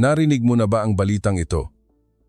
Narinig mo na ba ang balitang ito?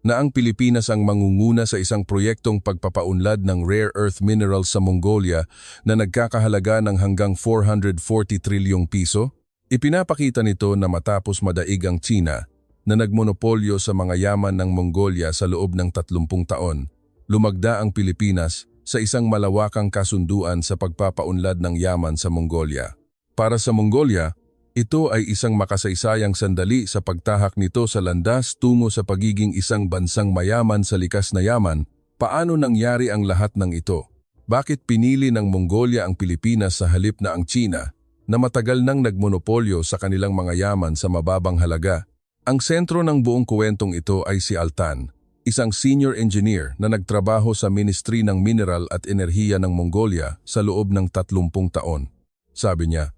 Na ang Pilipinas ang mangunguna sa isang proyektong pagpapaunlad ng rare earth minerals sa Mongolia na nagkakahalaga ng hanggang 440 trilyong piso? Ipinapakita nito na matapos madaig ang China na nagmonopolyo sa mga yaman ng Mongolia sa loob ng 30 taon, lumagda ang Pilipinas sa isang malawakang kasunduan sa pagpapaunlad ng yaman sa Mongolia. Para sa Mongolia, ito ay isang makasaysayang sandali sa pagtahak nito sa landas tungo sa pagiging isang bansang mayaman sa likas na yaman. Paano nangyari ang lahat ng ito? Bakit pinili ng Mongolia ang Pilipinas sa halip na ang China, na matagal nang nagmonopolyo sa kanilang mga yaman sa mababang halaga? Ang sentro ng buong kwentong ito ay si Altan, isang senior engineer na nagtrabaho sa Ministry ng Mineral at Enerhiya ng Mongolia sa loob ng 30 taon. Sabi niya,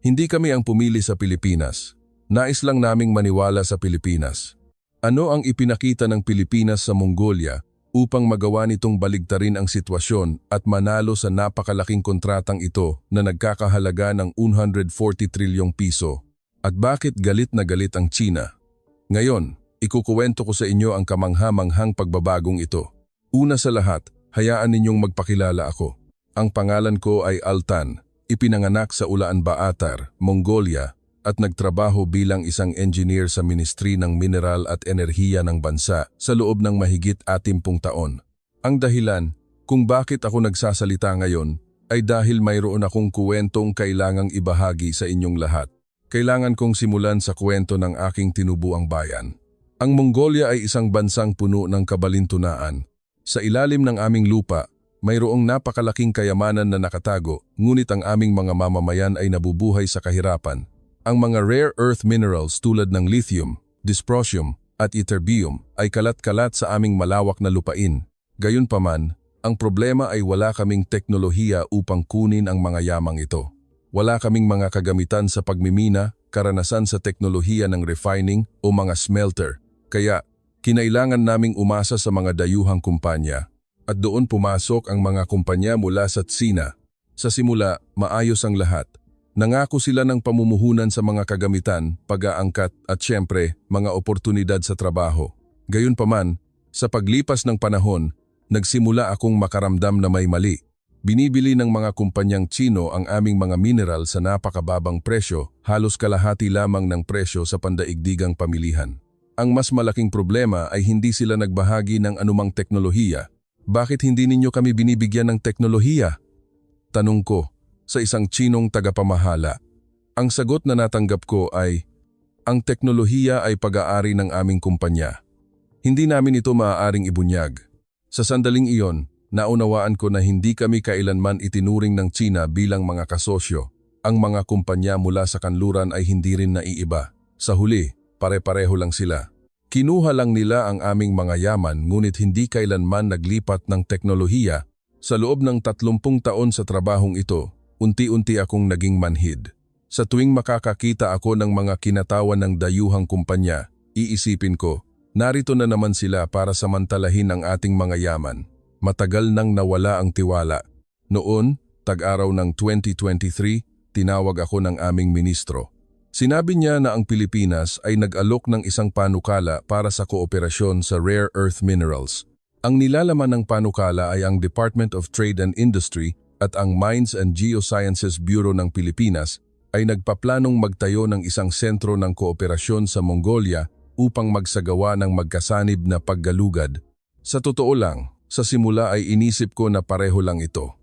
"Hindi kami ang pumili sa Pilipinas. Nais lang naming maniwala sa Pilipinas. Ano ang ipinakita ng Pilipinas sa Mongolia upang magawa nitong baligtarin ang sitwasyon at manalo sa napakalaking kontratang ito na nagkakahalaga ng 140 trilyong piso? At bakit galit na galit ang China? Ngayon, ikukuwento ko sa inyo ang kamangha-manghang pagbabagong ito. Una sa lahat, hayaan ninyong magpakilala ako. Ang pangalan ko ay Altan. Ipinanganak sa Ulaanbaatar, Mongolia at nagtrabaho bilang isang engineer sa Ministry ng Mineral at Enerhiya ng bansa sa loob ng mahigit 60 taon. Ang dahilan kung bakit ako nagsasalita ngayon ay dahil mayroon akong kuwentong kailangang ibahagi sa inyong lahat. Kailangan kong simulan sa kwento ng aking tinubuang bayan. Ang Mongolia ay isang bansang puno ng kabalintunaan. Sa ilalim ng aming lupa, mayroong napakalaking kayamanan na nakatago, ngunit ang aming mga mamamayan ay nabubuhay sa kahirapan. Ang mga rare earth minerals tulad ng lithium, dysprosium at ytterbium ay kalat-kalat sa aming malawak na lupain. Gayunpaman, ang problema ay wala kaming teknolohiya upang kunin ang mga yamang ito. Wala kaming mga kagamitan sa pagmimina, karanasan sa teknolohiya ng refining o mga smelter. Kaya, kinailangan naming umasa sa mga dayuhang kumpanya. At doon pumasok ang mga kumpanya mula sa Tsina. Sa simula, maayos ang lahat. Nangako sila ng pamumuhunan sa mga kagamitan, pag-aangkat at syempre, mga oportunidad sa trabaho. Gayunpaman, sa paglipas ng panahon, nagsimula akong makaramdam na may mali. Binibili ng mga kumpanyang Tsino ang aming mga mineral sa napakababang presyo, halos kalahati lamang ng presyo sa pandaigdigang pamilihan. Ang mas malaking problema ay hindi sila nagbahagi ng anumang teknolohiya. Bakit hindi ninyo kami binibigyan ng teknolohiya? Tanong ko sa isang Tsinong tagapamahala. Ang sagot na natanggap ko ay, ang teknolohiya ay pag-aari ng aming kumpanya. Hindi namin ito maaaring ibunyag. Sa sandaling iyon, naunawaan ko na hindi kami kailanman itinuring ng Tsina bilang mga kasosyo. Ang mga kumpanya mula sa kanluran ay hindi rin naiiba. Sa huli, pare-pareho lang sila. Kinuha lang nila ang aming mga yaman ngunit hindi kailanman naglipat ng teknolohiya. Sa loob ng 30 taon sa trabahong ito, unti-unti akong naging manhid. Sa tuwing makakakita ako ng mga kinatawan ng dayuhang kumpanya, iisipin ko, narito na naman sila para samantalahin ang ating mga yaman. Matagal nang nawala ang tiwala. Noon, tag-araw ng 2023, tinawag ako ng aming ministro. Sinabi niya na ang Pilipinas ay nag-alok ng isang panukala para sa kooperasyon sa rare earth minerals. Ang nilalaman ng panukala ay ang Department of Trade and Industry at ang Mines and Geosciences Bureau ng Pilipinas ay nagpaplanong magtayo ng isang sentro ng kooperasyon sa Mongolia upang magsagawa ng magkasanib na paggalugad. Sa totoo lang, sa simula ay inisip ko na pareho lang ito.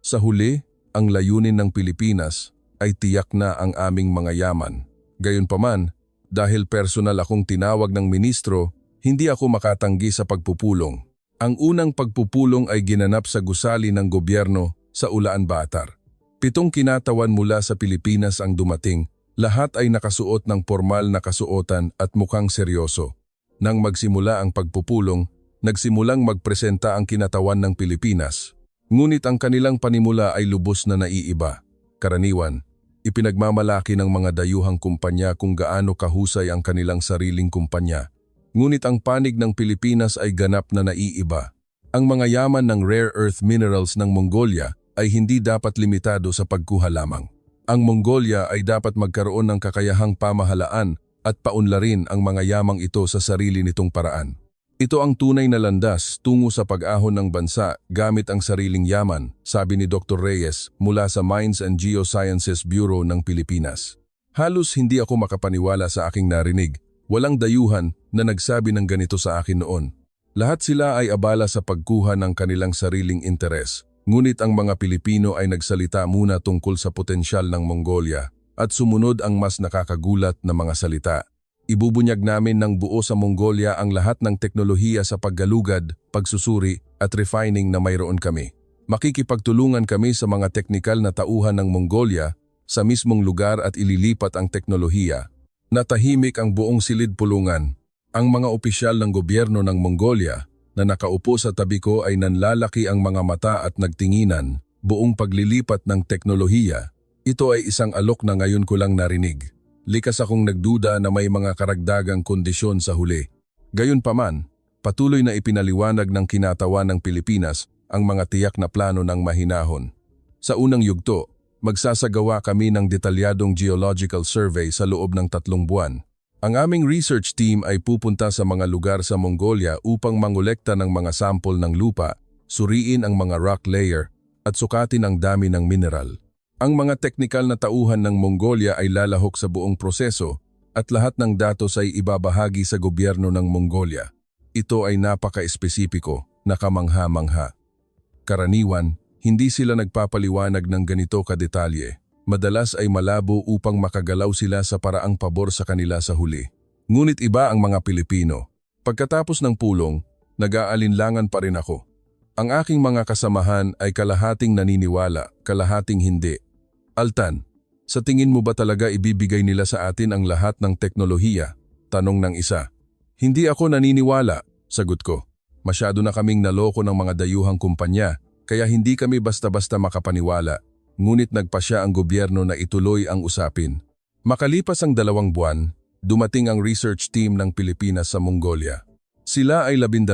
Sa huli, ang layunin ng Pilipinas ay tiyak na ang aming mga yaman. Gayunpaman, dahil personal akong tinawag ng ministro, hindi ako makatanggi sa pagpupulong. Ang unang pagpupulong ay ginanap sa gusali ng gobyerno sa Ulaanbaatar. 7 kinatawan mula sa Pilipinas ang dumating, lahat ay nakasuot ng formal na kasuotan at mukhang seryoso. Nang magsimula ang pagpupulong, nagsimulang magpresenta ang kinatawan ng Pilipinas. Ngunit ang kanilang panimula ay lubos na naiiba. Karaniwan, ipinagmamalaki ng mga dayuhang kumpanya kung gaano kahusay ang kanilang sariling kumpanya. Ngunit ang panig ng Pilipinas ay ganap na naiiba. Ang mga yaman ng rare earth minerals ng Mongolia ay hindi dapat limitado sa pagkuha lamang. Ang Mongolia ay dapat magkaroon ng kakayahang pamahalaan at paunlarin ang mga yamang ito sa sarili nitong paraan. Ito ang tunay na landas tungo sa pag-ahon ng bansa gamit ang sariling yaman, sabi ni Dr. Reyes mula sa Mines and Geosciences Bureau ng Pilipinas. Halos hindi ako makapaniwala sa aking narinig. Walang dayuhan na nagsabi ng ganito sa akin noon. Lahat sila ay abala sa pagkuha ng kanilang sariling interes. Ngunit ang mga Pilipino ay nagsalita muna tungkol sa potensyal ng Mongolia at sumunod ang mas nakakagulat na mga salita. Ibubunyag namin ng buo sa Mongolia ang lahat ng teknolohiya sa paggalugad, pagsusuri at refining na mayroon kami. Makikipagtulungan kami sa mga teknikal na tauhan ng Mongolia sa mismong lugar at ililipat ang teknolohiya. Natahimik ang buong silid-pulungan. Ang mga opisyal ng gobyerno ng Mongolia na nakaupo sa tabi ko ay nanlalaki ang mga mata at nagtinginan, buong paglilipat ng teknolohiya. Ito ay isang alok na ngayon ko lang narinig. Likas akong nagduda na may mga karagdagang kondisyon sa huli. Gayunpaman, patuloy na ipinaliwanag ng kinatawan ng Pilipinas ang mga tiyak na plano ng mahinahon. Sa unang yugto, magsasagawa kami ng detalyadong geological survey sa loob ng 3 buwan. Ang aming research team ay pupunta sa mga lugar sa Mongolia upang mangolekta ng mga sample ng lupa, suriin ang mga rock layer, at sukatin ang dami ng mineral. Ang mga teknikal na tauhan ng Mongolia ay lalahok sa buong proseso at lahat ng datos ay ibabahagi sa gobyerno ng Mongolia. Ito ay napaka-espesipiko, nakamangha-mangha. Karaniwan, hindi sila nagpapaliwanag ng ganito kadetalye. Madalas ay malabo upang makagalaw sila sa paraang pabor sa kanila sa huli. Ngunit iba ang mga Pilipino. Pagkatapos ng pulong, nag-aalinlangan pa rin ako. Ang aking mga kasamahan ay kalahating naniniwala, kalahating hindi. Altan, sa tingin mo ba talaga ibibigay nila sa atin ang lahat ng teknolohiya? Tanong ng isa. Hindi ako naniniwala, sagot ko. Masyado na kaming naloko ng mga dayuhang kumpanya, kaya hindi kami basta-basta makapaniwala. Ngunit nagpasya ang gobyerno na ituloy ang usapin. Makalipas ang 2 buwan, dumating ang research team ng Pilipinas sa Mongolia. Sila ay 12,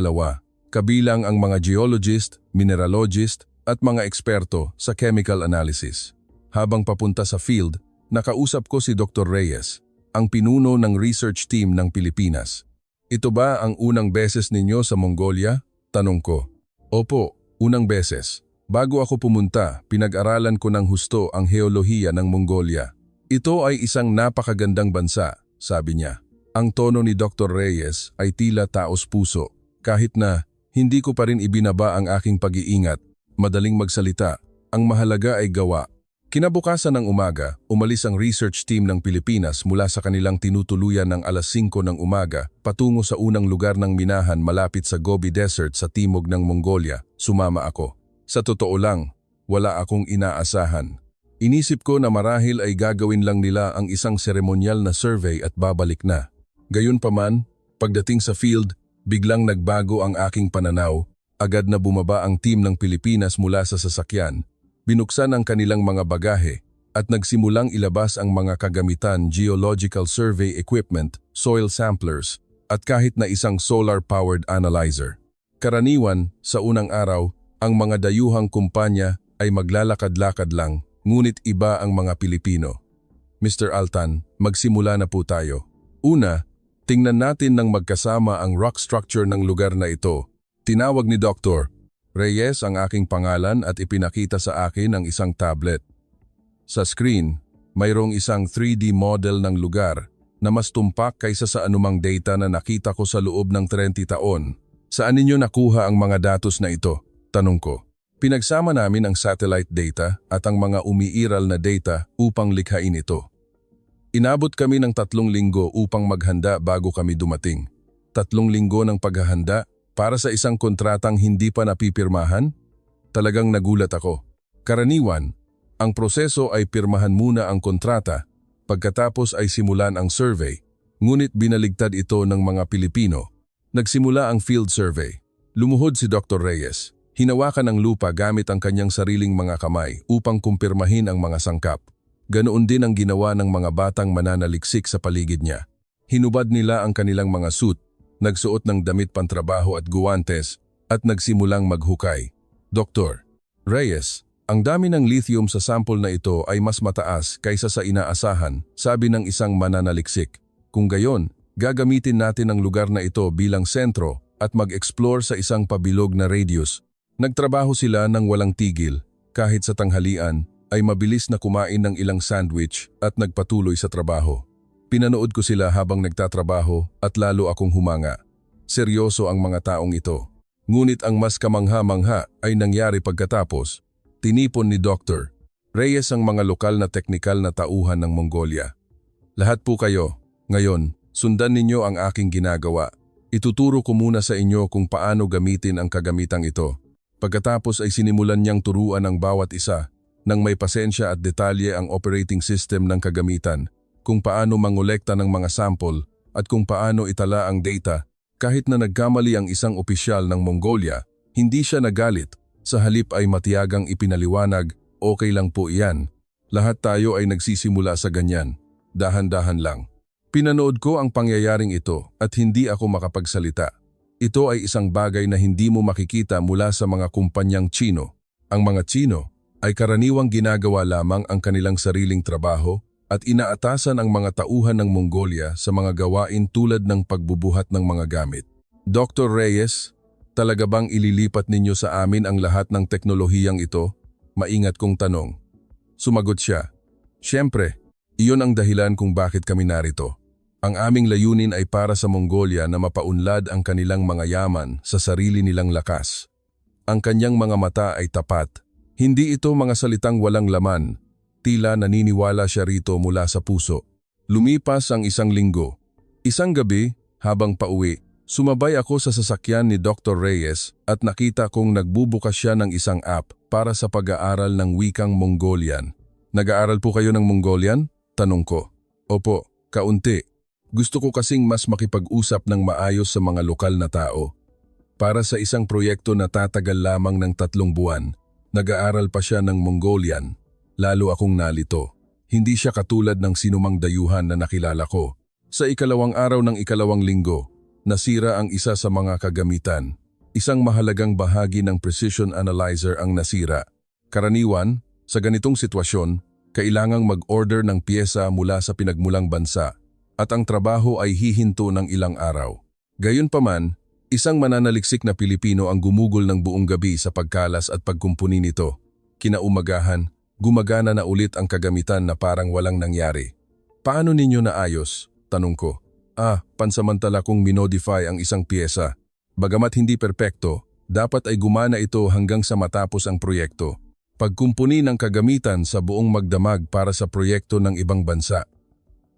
kabilang ang mga geologist, mineralogist at mga eksperto sa chemical analysis. Habang papunta sa field, nakausap ko si Dr. Reyes, ang pinuno ng research team ng Pilipinas. Ito ba ang unang beses ninyo sa Mongolia? Tanong ko. Opo, unang beses. Bago ako pumunta, pinag-aralan ko ng husto ang heolohiya ng Mongolia. Ito ay isang napakagandang bansa, sabi niya. Ang tono ni Dr. Reyes ay tila taos-puso. Kahit na hindi ko pa rin ibinaba ang aking pag-iingat, madaling magsalita, ang mahalaga ay gawa. Kinabukasan ng umaga, umalis ang research team ng Pilipinas mula sa kanilang tinutuluyan ng 5:00 ng umaga patungo sa unang lugar ng minahan malapit sa Gobi Desert sa timog ng Mongolia. Sumama ako. Sa totoo lang, wala akong inaasahan. Inisip ko na marahil ay gagawin lang nila ang isang seremonyal na survey at babalik na. Gayunpaman, pagdating sa field, biglang nagbago ang aking pananaw. Agad na bumaba ang team ng Pilipinas mula sa sasakyan. Binuksan ang kanilang mga bagahe at nagsimulang ilabas ang mga kagamitan, geological survey equipment, soil samplers, at kahit na isang solar-powered analyzer. Karaniwan, sa unang araw, ang mga dayuhang kumpanya ay maglalakad-lakad lang, ngunit iba ang mga Pilipino. Mr. Altan, magsimula na po tayo. Una, tingnan natin ng magkasama ang rock structure ng lugar na ito. Tinawag ni Dr. Reyes ang aking pangalan at ipinakita sa akin ang isang tablet. Sa screen, mayroong isang 3D model ng lugar na mas tumpak kaysa sa anumang data na nakita ko sa loob ng 30 taon. Saan ninyo nakuha ang mga datos na ito? Tanong ko. Pinagsama namin ang satellite data at ang mga umiiral na data upang likhain ito. Inabot kami ng 3 linggo upang maghanda bago kami dumating. 3 linggo ng paghahanda para sa isang kontratang hindi pa napipirmahan? Talagang nagulat ako. Karaniwan, ang proseso ay pirmahan muna ang kontrata, pagkatapos ay simulan ang survey, ngunit binaligtad ito ng mga Pilipino. Nagsimula ang field survey. Lumuhod si Dr. Reyes. Hinawakan ang lupa gamit ang kanyang sariling mga kamay upang kumpirmahin ang mga sangkap. Ganoon din ang ginawa ng mga batang mananaliksik sa paligid niya. Hinubad nila ang kanilang mga suit, nagsuot ng damit pantrabaho at guwantes at nagsimulang maghukay. Dr. Reyes, ang dami ng lithium sa sample na ito ay mas mataas kaysa sa inaasahan, sabi ng isang mananaliksik. Kung gayon, gagamitin natin ang lugar na ito bilang sentro at mag-explore sa isang pabilog na radius. Nagtrabaho sila ng walang tigil, kahit sa tanghalian ay mabilis na kumain ng ilang sandwich at nagpatuloy sa trabaho. Pinanood ko sila habang nagtatrabaho at lalo akong humanga. Seryoso ang mga taong ito. Ngunit ang mas kamangha-mangha ay nangyari pagkatapos. Tinipon ni Dr. Reyes ang mga lokal na teknikal na tauhan ng Mongolia. Lahat po kayo, ngayon, sundan ninyo ang aking ginagawa. Ituturo ko muna sa inyo kung paano gamitin ang kagamitang ito. Pagkatapos ay sinimulan niyang turuan ang bawat isa nang may pasensya at detalye ang operating system ng kagamitan, kung paano mangolekta ng mga sample at kung paano itala ang data. Kahit na nagkamali ang isang opisyal ng Mongolia, hindi siya nagalit. Sa halip ay matiyagang ipinaliwanag, okay lang po iyan. Lahat tayo ay nagsisimula sa ganyan. Dahan-dahan lang. Pinanood ko ang pangyayaring ito at hindi ako makapagsalita. Ito ay isang bagay na hindi mo makikita mula sa mga kumpanyang Tsino. Ang mga Tsino ay karaniwang ginagawa lamang ang kanilang sariling trabaho at inaatasan ang mga tauhan ng Mongolia sa mga gawain tulad ng pagbubuhat ng mga gamit. Dr. Reyes, talaga bang ililipat ninyo sa amin ang lahat ng teknolohiyang ito? Maingat kong tanong. Sumagot siya. Siyempre, iyon ang dahilan kung bakit kami narito. Ang aming layunin ay para sa Mongolia na mapaunlad ang kanilang mga yaman sa sarili nilang lakas. Ang kanyang mga mata ay tapat. Hindi ito mga salitang walang laman. Tila naniniwala siya rito mula sa puso. Lumipas ang isang linggo. Isang gabi, habang pauwi, sumabay ako sa sasakyan ni Dr. Reyes at nakita kong nagbubukas siya ng isang app para sa pag-aaral ng wikang Mongolian. Nag-aaral po kayo ng Mongolian? Tanong ko. Opo, kaunti. Gusto ko kasing mas makipag-usap ng maayos sa mga lokal na tao. Para sa isang proyekto na tatagal lamang ng 3 buwan, nag-aaral pa siya ng Mongolian. Lalo akong nalito. Hindi siya katulad ng sinumang dayuhan na nakilala ko. Sa ikalawang araw ng ikalawang linggo, nasira ang isa sa mga kagamitan. Isang mahalagang bahagi ng precision analyzer ang nasira. Karaniwan, sa ganitong sitwasyon, kailangang mag-order ng piyesa mula sa pinagmulang bansa at ang trabaho ay hihinto ng ilang araw. Gayunpaman, isang mananaliksik na Pilipino ang gumugol ng buong gabi sa pagkalas at pagkumpuni nito. Kinaumagahan, gumagana na ulit ang kagamitan na parang walang nangyari. Paano ninyo naayos? Tanong ko. Pansamantala kong minodify ang isang piyesa. Bagamat hindi perpekto, dapat ay gumana ito hanggang sa matapos ang proyekto. Pagkumpuni ng kagamitan sa buong magdamag para sa proyekto ng ibang bansa.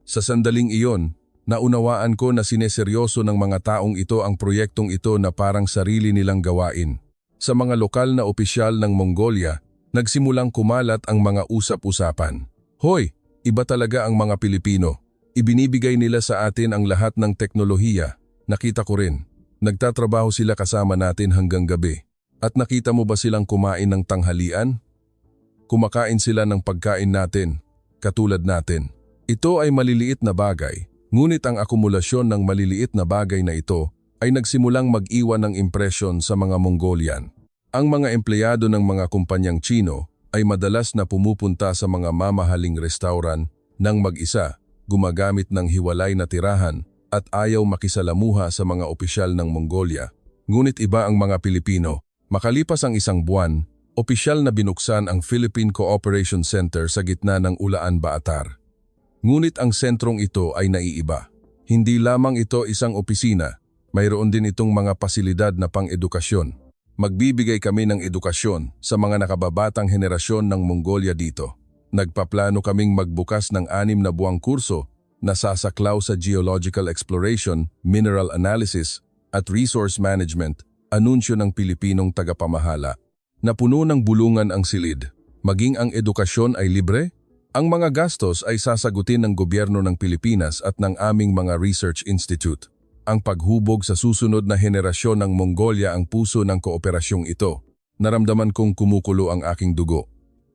Sa sandaling iyon, naunawaan ko na sineseryoso ng mga taong ito ang proyektong ito na parang sarili nilang gawain. Sa mga lokal na opisyal ng Mongolia, nagsimulang kumalat ang mga usap-usapan. Hoy, iba talaga ang mga Pilipino. Ibinibigay nila sa atin ang lahat ng teknolohiya. Nakita ko rin. Nagtatrabaho sila kasama natin hanggang gabi. At nakita mo ba silang kumain ng tanghalian? Kumakain sila ng pagkain natin, katulad natin. Ito ay maliliit na bagay, ngunit ang akumulasyon ng maliliit na bagay na ito ay nagsimulang mag-iwan ng impresyon sa mga Mongolian. Ang mga empleyado ng mga kumpanyang Tsino ay madalas na pumupunta sa mga mamahaling restauran nang mag-isa, gumagamit ng hiwalay na tirahan at ayaw makisalamuha sa mga opisyal ng Mongolia. Ngunit iba ang mga Pilipino. Makalipas ang isang buwan, opisyal na binuksan ang Philippine Cooperation Center sa gitna ng Ulaan Baatar. Ngunit ang sentrong ito ay naiiba. Hindi lamang ito isang opisina, mayroon din itong mga pasilidad na pang-edukasyon. Magbibigay kami ng edukasyon sa mga nakababatang henerasyon ng Mongolia dito. Nagpaplano kaming magbukas ng 6 na buwang kurso na sasaklaw sa geological exploration, mineral analysis at resource management, anunsyo ng Pilipinong tagapamahala. Napuno ng bulungan ang silid. Maging ang edukasyon ay libre? Ang mga gastos ay sasagutin ng gobyerno ng Pilipinas at ng aming mga research institute. Ang paghubog sa susunod na henerasyon ng Mongolia ang puso ng kooperasyong ito. Naramdaman kong kumukulo ang aking dugo.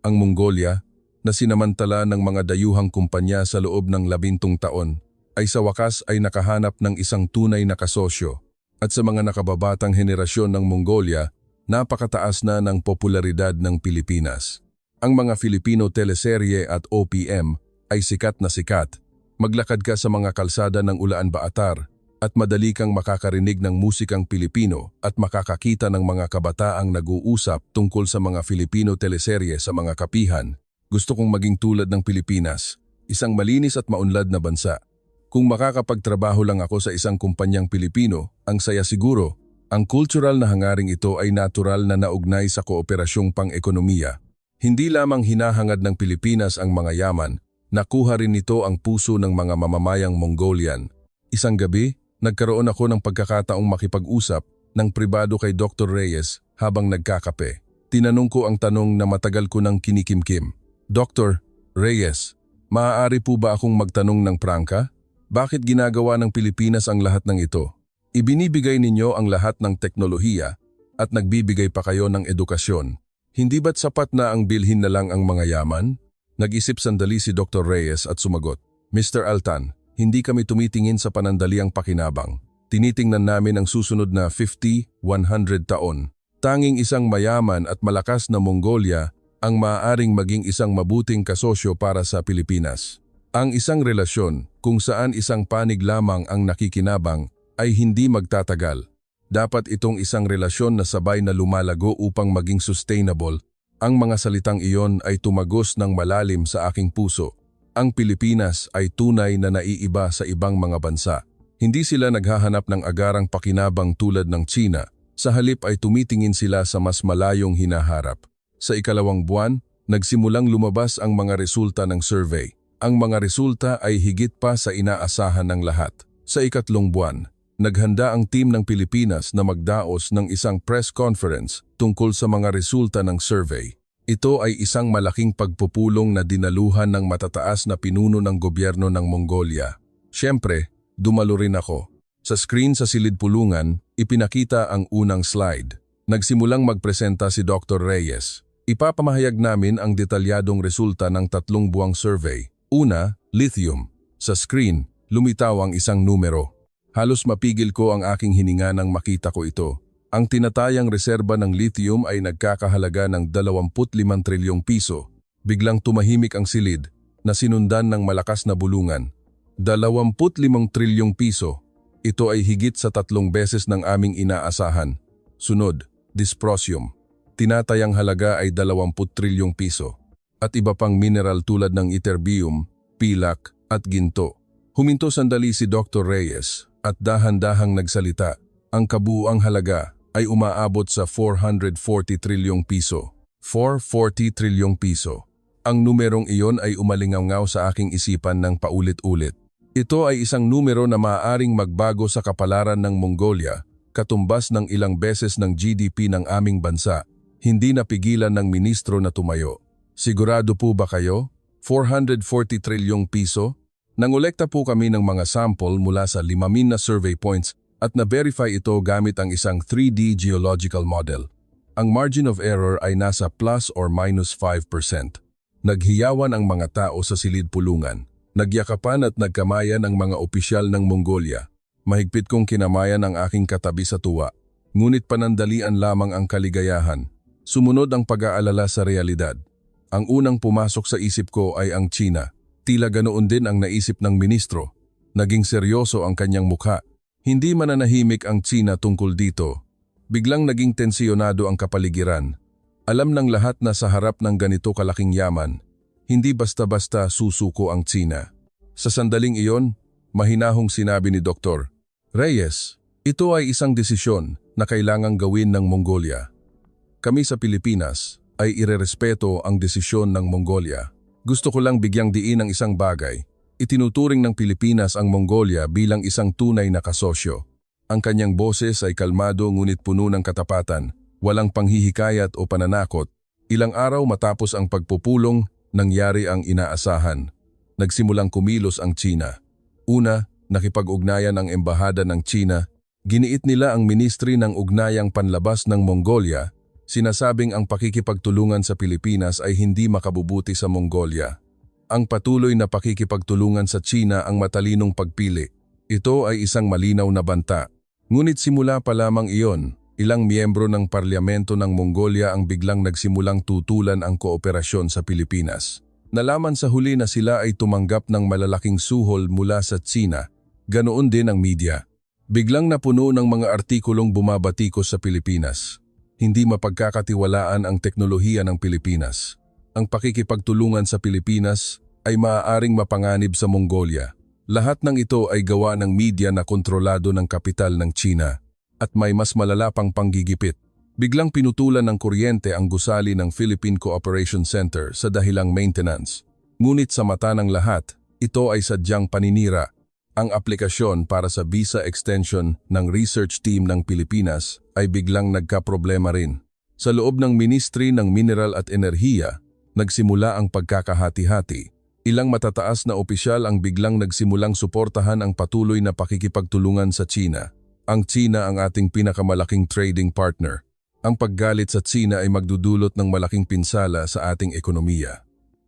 Ang Mongolia, na sinamantala ng mga dayuhang kumpanya sa loob ng 17 taon, ay sa wakas ay nakahanap ng isang tunay na kasosyo. At sa mga nakababatang henerasyon ng Mongolia, napakataas na ng popularidad ng Pilipinas. Ang mga Filipino teleserye at OPM ay sikat na sikat. Maglakad ka sa mga kalsada ng Ulaanbaatar at madali kang makakarinig ng musikang Pilipino at makakakita ng mga kabataang nag-uusap tungkol sa mga Filipino teleserye sa mga kapihan. Gusto kong maging tulad ng Pilipinas, isang malinis at maunlad na bansa. Kung makakapagtrabaho lang ako sa isang kumpanyang Pilipino, ang saya siguro. Ang cultural na hangaring ito ay natural na naugnay sa kooperasyong pang-ekonomiya. Hindi lamang hinahangad ng Pilipinas ang mga yaman, nakuha rin nito ang puso ng mga mamamayang Mongolian. Isang gabi, nagkaroon ako ng pagkakataong makipag-usap ng pribado kay Dr. Reyes habang nagkakape. Tinanong ko ang tanong na matagal ko nang kinikimkim. Dr. Reyes, maaari po ba akong magtanong ng prangka? Bakit ginagawa ng Pilipinas ang lahat ng ito? Ibinibigay ninyo ang lahat ng teknolohiya at nagbibigay pa kayo ng edukasyon. Hindi ba't sapat na ang bilhin na lang ang mga yaman? Nag-isip sandali si Dr. Reyes at sumagot, Mr. Altan, hindi kami tumitingin sa panandaliang pakinabang. Tinitingnan namin ang susunod na 50, 100 taon. Tanging isang mayaman at malakas na Mongolia ang maaaring maging isang mabuting kasosyo para sa Pilipinas. Ang isang relasyon kung saan isang panig lamang ang nakikinabang ay hindi magtatagal. Dapat itong isang relasyon na sabay na lumalago upang maging sustainable. Ang mga salitang iyon ay tumagos ng malalim sa aking puso. Ang Pilipinas ay tunay na naiiba sa ibang mga bansa. Hindi sila naghahanap ng agarang pakinabang tulad ng China. Sa halip ay tumitingin sila sa mas malayong hinaharap. Sa ikalawang buwan, nagsimulang lumabas ang mga resulta ng survey. Ang mga resulta ay higit pa sa inaasahan ng lahat. Sa ikatlong buwan, naghanda ang team ng Pilipinas na magdaos ng isang press conference tungkol sa mga resulta ng survey. Ito ay isang malaking pagpupulong na dinaluhan ng matataas na pinuno ng gobyerno ng Mongolia. Siyempre, dumalo rin ako. Sa screen sa silid pulungan, ipinakita ang unang slide. Nagsimulang magpresenta si Dr. Reyes. Ipapamahayag namin ang detalyadong resulta ng 3 buwang survey. Una, lithium. Sa screen, lumitaw ang isang numero. Halos mapigil ko ang aking hininga nang makita ko ito. Ang tinatayang reserba ng lithium ay nagkakahalaga ng 25 trilyong piso. Biglang tumahimik ang silid na sinundan ng malakas na bulungan. 25 trilyong piso. Ito ay higit sa 3 beses ng aming inaasahan. Sunod, dysprosium. Tinatayang halaga ay 20 trilyong piso. At iba pang mineral tulad ng ytterbium, pilak at ginto. Huminto sandali si Dr. Reyes at dahan-dahang nagsalita. Ang kabuuang halaga ay umaabot sa 440 trilyong piso. 440 trilyong piso. Ang numerong iyon ay umalingaw sa aking isipan ng paulit-ulit. Ito ay isang numero na maaaring magbago sa kapalaran ng Mongolia, katumbas ng ilang beses ng GDP ng aming bansa. Hindi napigilan ng ministro na tumayo. Sigurado po ba kayo? 440 trilyong piso? Nangolekta po kami ng mga sample mula sa 5,000 na survey points at na-verify ito gamit ang isang 3D geological model. Ang margin of error ay nasa plus or minus 5%. Naghiyawan ang mga tao sa silid pulungan. Nagyakapan at nagkamayan ang mga opisyal ng Mongolia. Mahigpit kong kinamayan ang aking katabi sa tuwa. Ngunit panandalian lamang ang kaligayahan. Sumunod ang pag-aalala sa realidad. Ang unang pumasok sa isip ko ay ang China. Tila ganoon din ang naisip ng ministro. Naging seryoso ang kanyang mukha. Hindi mananahimik ang China tungkol dito. Biglang naging tensyonado ang kapaligiran. Alam ng lahat na sa harap ng ganito kalaking yaman, hindi basta-basta susuko ang China. Sa sandaling iyon, mahinahong sinabi ni Dr. Reyes, ito ay isang desisyon na kailangang gawin ng Mongolia. Kami sa Pilipinas ay irerespeto ang desisyon ng Mongolia. Gusto ko lang bigyang diin ang isang bagay. Itinuturing ng Pilipinas ang Mongolia bilang isang tunay na kasosyo. Ang kanyang boses ay kalmado ngunit puno ng katapatan, walang panghihikayat o pananakot. Ilang araw matapos ang pagpupulong, nangyari ang inaasahan. Nagsimulang kumilos ang China. Una, nakipag-ugnayan ang embahada ng China. Giniit nila ang Ministry ng Ugnayang Panlabas ng Mongolia. Sinasabing ang pakikipagtulungan sa Pilipinas ay hindi makabubuti sa Mongolia. Ang patuloy na pakikipagtulungan sa China ang matalinong pagpili. Ito ay isang malinaw na banta. Ngunit simula pa lamang iyon, ilang miyembro ng parlamento ng Mongolia ang biglang nagsimulang tutulan ang kooperasyon sa Pilipinas. Nalaman sa huli na sila ay tumanggap ng malalaking suhol mula sa Tsina. Ganoon din ang media. Biglang napuno ng mga artikulong bumabatikos sa Pilipinas. Hindi mapagkakatiwalaan ang teknolohiya ng Pilipinas. Ang pakikipagtulungan sa Pilipinas ay maaaring mapanganib sa Mongolia. Lahat ng ito ay gawa ng media na kontrolado ng kapital ng China at may mas malala pang panggigipit. Biglang pinutulan ng kuryente ang gusali ng Philippine Cooperation Center sa dahilang maintenance. Ngunit sa mata ng lahat, ito ay sadyang paninira. Ang aplikasyon para sa visa extension ng research team ng Pilipinas ay biglang nagkaproblema rin. Sa loob ng Ministry ng Mineral at Enerhiya, nagsimula ang pagkakahati-hati. Ilang matataas na opisyal ang biglang nagsimulang suportahan ang patuloy na pakikipagtulungan sa China. Ang China ang ating pinakamalaking trading partner. Ang paggalit sa China ay magdudulot ng malaking pinsala sa ating ekonomiya.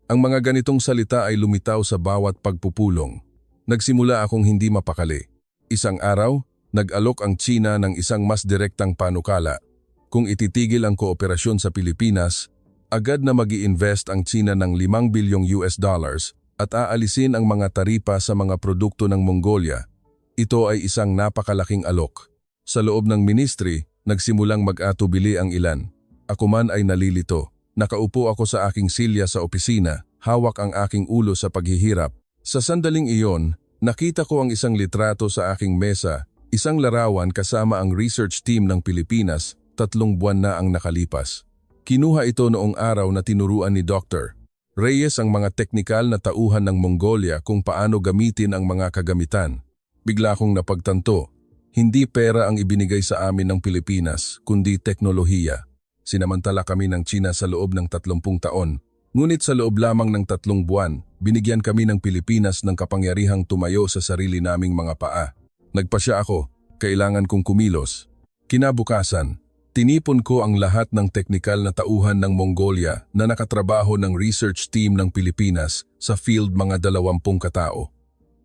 Ang mga ganitong salita ay lumitaw sa bawat pagpupulong. Nagsimula akong hindi mapakali. Isang araw, nag-alok ang China ng isang mas direktang panukala. Kung ititigil ang kooperasyon sa Pilipinas, agad na mag-i-invest ang China ng $5 bilyong at aalisin ang mga taripa sa mga produkto ng Mongolia. Ito ay isang napakalaking alok. Sa loob ng ministry, nagsimulang mag-atubili ang ilan. Ako man ay nalilito. Nakaupo ako sa aking silya sa opisina, hawak ang aking ulo sa paghihirap. Sa sandaling iyon, nakita ko ang isang litrato sa aking mesa, isang larawan kasama ang research team ng Pilipinas, 3 buwan na ang nakalipas. Kinuha ito noong araw na tinuruan ni Dr. Reyes ang mga teknikal na tauhan ng Mongolia kung paano gamitin ang mga kagamitan. Bigla kong napagtanto. Hindi pera ang ibinigay sa amin ng Pilipinas, kundi teknolohiya. Sinamantala kami ng China sa loob ng 30 taon. Ngunit sa loob lamang ng 3 buwan, binigyan kami ng Pilipinas ng kapangyarihang tumayo sa sarili naming mga paa. Nagpasya ako, kailangan kong kumilos. Kinabukasan, tinipon ko ang lahat ng teknikal na tauhan ng Mongolia na nakatrabaho ng research team ng Pilipinas sa field mga 20 katao.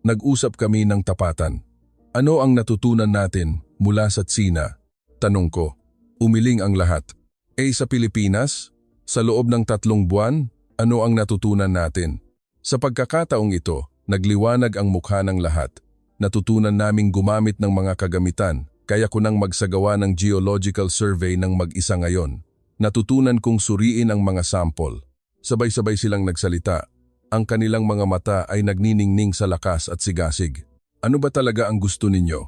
Nag-usap kami ng tapatan. Ano ang natutunan natin mula sa China? Tanong ko. Umiling ang lahat. Sa Pilipinas? Sa loob ng 3 buwan, ano ang natutunan natin? Sa pagkakataong ito, nagliwanag ang mukha ng lahat. Natutunan naming gumamit ng mga kagamitan, kaya ko nang magsagawa ng geological survey ng mag-isa ngayon. Natutunan kong suriin ang mga sample. Sabay-sabay silang nagsalita. Ang kanilang mga mata ay nagniningning sa lakas at sigasig. Ano ba talaga ang gusto ninyo?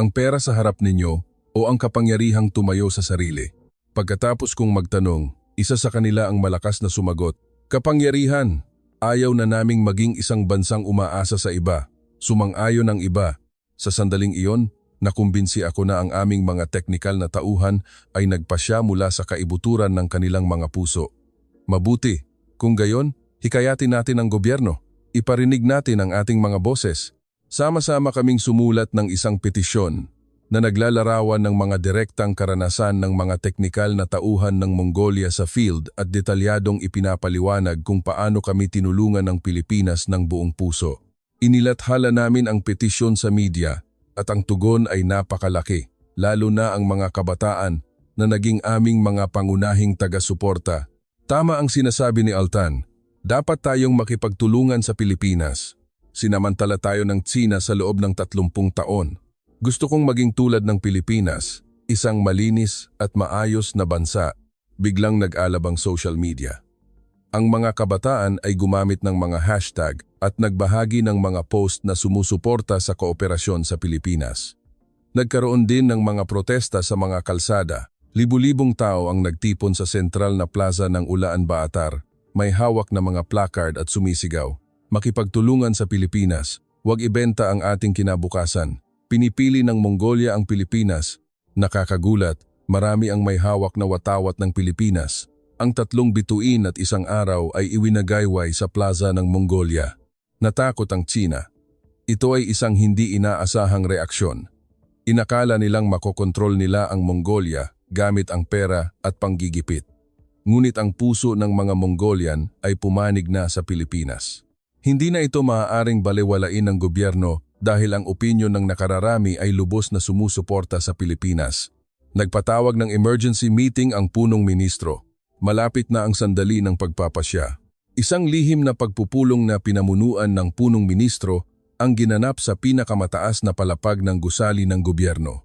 Ang pera sa harap ninyo o ang kapangyarihang tumayo sa sarili? Pagkatapos kong magtanong, isa sa kanila ang malakas na sumagot, kapangyarihan, ayaw na naming maging isang bansang umaasa sa iba, sumang-ayon ang iba. Sa sandaling iyon, nakumbinsi ako na ang aming mga teknikal na tauhan ay nagpasya mula sa kaibuturan ng kanilang mga puso. Mabuti, kung gayon, hikayatin natin ang gobyerno, iparinig natin ang ating mga boses. Sama-sama kaming sumulat ng isang petisyon na naglalarawan ng mga direktang karanasan ng mga teknikal na tauhan ng Mongolia sa field at detalyadong ipinapaliwanag kung paano kami tinulungan ng Pilipinas ng buong puso. Inilathala namin ang petisyon sa media at ang tugon ay napakalaki, lalo na ang mga kabataan na naging aming mga pangunahing taga-suporta. Tama ang sinasabi ni Altan, dapat tayong makipagtulungan sa Pilipinas. Sinamantala tayo ng China sa loob ng 30 taon. Gusto kong maging tulad ng Pilipinas, isang malinis at maayos na bansa. Biglang nag-alab ang social media. Ang mga kabataan ay gumamit ng mga hashtag at nagbahagi ng mga post na sumusuporta sa kooperasyon sa Pilipinas. Nagkaroon din ng mga protesta sa mga kalsada. Libu-libong tao ang nagtipon sa sentral na plaza ng Ulaan Baatar. May hawak na mga placard at sumisigaw. Makipagtulungan sa Pilipinas, huwag ibenta ang ating kinabukasan. Pinipili ng Mongolia ang Pilipinas. Nakakagulat, marami ang may hawak na watawat ng Pilipinas. Ang 3 bituin at 1 araw ay iwinagayway sa plaza ng Mongolia. Natakot ang China. Ito ay isang hindi inaasahang reaksyon. Inakala nilang makokontrol nila ang Mongolia gamit ang pera at panggigipit. Ngunit ang puso ng mga Mongolian ay pumanig na sa Pilipinas. Hindi na ito maaaring balewalain ng gobyerno dahil ang opinyon ng nakararami ay lubos na sumusuporta sa Pilipinas. Nagpatawag ng emergency meeting ang punong ministro. Malapit na ang sandali ng pagpapasya. Isang lihim na pagpupulong na pinamunuan ng punong ministro ang ginanap sa pinakamataas na palapag ng gusali ng gobyerno.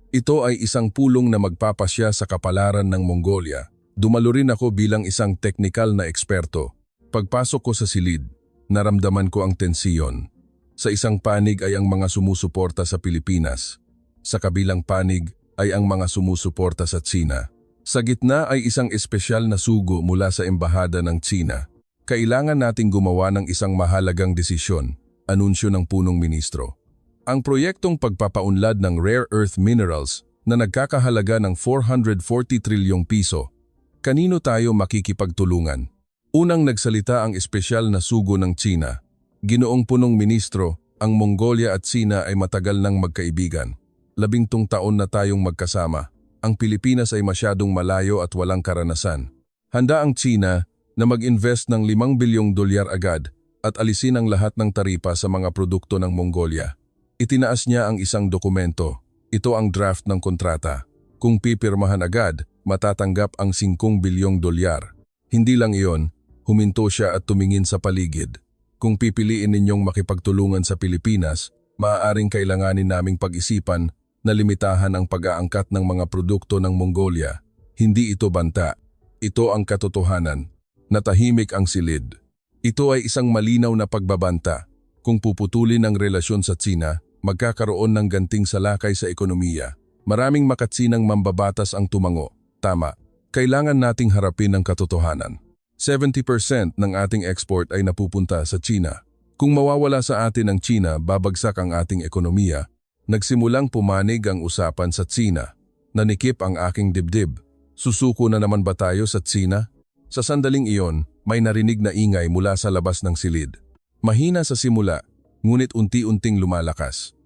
Ito ay isang pulong na magpapasya sa kapalaran ng Mongolia. Dumalo rin ako bilang isang teknikal na eksperto. Pagpasok ko sa silid, naramdaman ko ang tensiyon. Sa isang panig ay ang mga sumusuporta sa Pilipinas. Sa kabilang panig ay ang mga sumusuporta sa Tsina. Sa gitna ay isang espesyal na sugo mula sa embahada ng Tsina. Kailangan nating gumawa ng isang mahalagang desisyon, anunsyo ng punong ministro. Ang proyektong pagpapaunlad ng rare earth minerals na nagkakahalaga ng 440 trilyong piso. Kanino tayo makikipagtulungan? Unang nagsalita ang espesyal na sugo ng Tsina. Ginoong punong ministro, ang Mongolia at Tsina ay matagal nang magkaibigan. 17 taon na tayong magkasama. Ang Pilipinas ay masyadong malayo at walang karanasan. Handa ang Tsina na mag-invest ng 5 bilyong dolyar agad at alisin ang lahat ng taripa sa mga produkto ng Mongolia. Itinaas niya ang isang dokumento. Ito ang draft ng kontrata. Kung pipirmahan agad, matatanggap ang 5 bilyong dolyar. Hindi lang iyon, huminto siya at tumingin sa paligid. Kung pipiliin ninyong makipagtulungan sa Pilipinas, maaaring kailanganin naming pag-isipan na limitahan ang pag-aangkat ng mga produkto ng Mongolia. Hindi ito banta. Ito ang katotohanan. Natahimik ang silid. Ito ay isang malinaw na pagbabanta. Kung puputulin ang relasyon sa Tsina, magkakaroon ng ganting salakay sa ekonomiya. Maraming makatsinang mambabatas ang tumango. Tama, kailangan nating harapin ang katotohanan. 70% ng ating export ay napupunta sa Tsina. Kung mawawala sa atin ang Tsina, babagsak ang ating ekonomiya. Nagsimulang pumanig ang usapan sa Tsina. Nanikip ang aking dibdib. Susuko na naman ba tayo sa Tsina? Sa sandaling iyon, may narinig na ingay mula sa labas ng silid. Mahina sa simula, ngunit unti-unting lumalakas.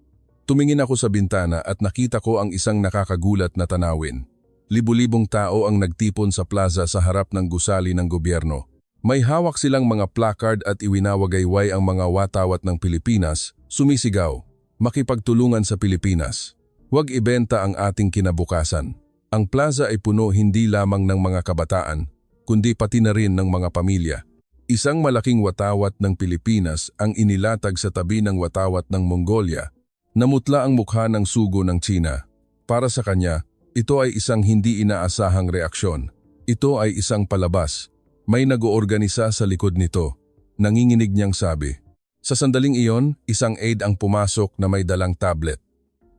Tumingin ako sa bintana at nakita ko ang isang nakakagulat na tanawin. Libu-libong tao ang nagtipon sa plaza sa harap ng gusali ng gobyerno. May hawak silang mga placard at iwinawagayway ang mga watawat ng Pilipinas, sumisigaw, makipagtulungan sa Pilipinas. Huwag ibenta ang ating kinabukasan. Ang plaza ay puno hindi lamang ng mga kabataan, kundi pati na rin ng mga pamilya. Isang malaking watawat ng Pilipinas ang inilatag sa tabi ng watawat ng Mongolia. Namutla ang mukha ng sugo ng Tsina. Para sa kanya, ito ay isang hindi inaasahang reaksyon. Ito ay isang palabas. May nag-oorganisa sa likod nito. Nanginginig niyang sabi. Sa sandaling iyon, isang aide ang pumasok na may dalang tablet.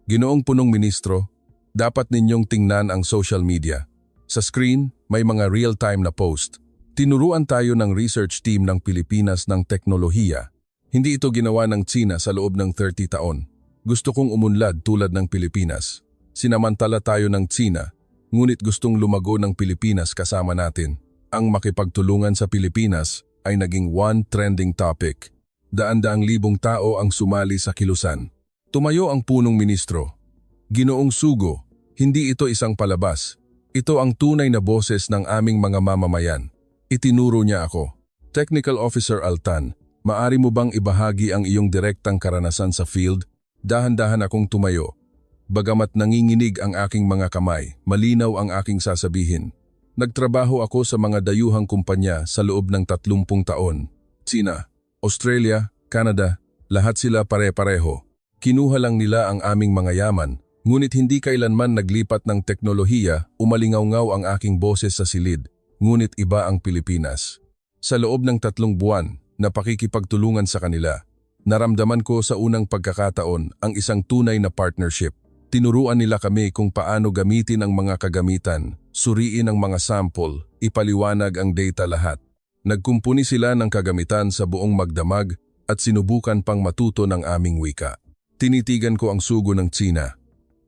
Ginoong punong ministro, dapat ninyong tingnan ang social media. Sa screen, may mga real-time na post. Tinuruan tayo ng research team ng Pilipinas ng teknolohiya. Hindi ito ginawa ng Tsina sa loob ng 30 taon. Gusto kong umunlad tulad ng Pilipinas. Sinamantala tayo ng Tsina, ngunit gustong lumago ng Pilipinas kasama natin. Ang makipagtulungan sa Pilipinas ay naging one trending topic. Daan-daang libong tao ang sumali sa kilusan. Tumayo ang punong ministro. Ginoong Sugo, hindi ito isang palabas. Ito ang tunay na boses ng aming mga mamamayan. Itinuro niya ako. Technical Officer Altan, maari mo bang ibahagi ang iyong direktang karanasan sa field? Dahan-dahan akong tumayo. Bagamat nanginginig ang aking mga kamay, malinaw ang aking sasabihin. Nagtrabaho ako sa mga dayuhang kumpanya sa loob ng 30 taon. Tsina, Australia, Canada, lahat sila pare-pareho. Kinuha lang nila ang aming mga yaman. Ngunit hindi kailanman naglipat ng teknolohiya, umalingaw-ngaw ang aking boses sa silid, ngunit iba ang Pilipinas. Sa loob ng 3 buwan na pakikipagtulungan sa kanila, naramdaman ko sa unang pagkakataon ang isang tunay na partnership. Tinuruan nila kami kung paano gamitin ang mga kagamitan, suriin ang mga sample, ipaliwanag ang data lahat. Nagkumpuni sila ng kagamitan sa buong magdamag at sinubukan pang matuto ng aming wika. Tinitigan ko ang sugo ng Tsina.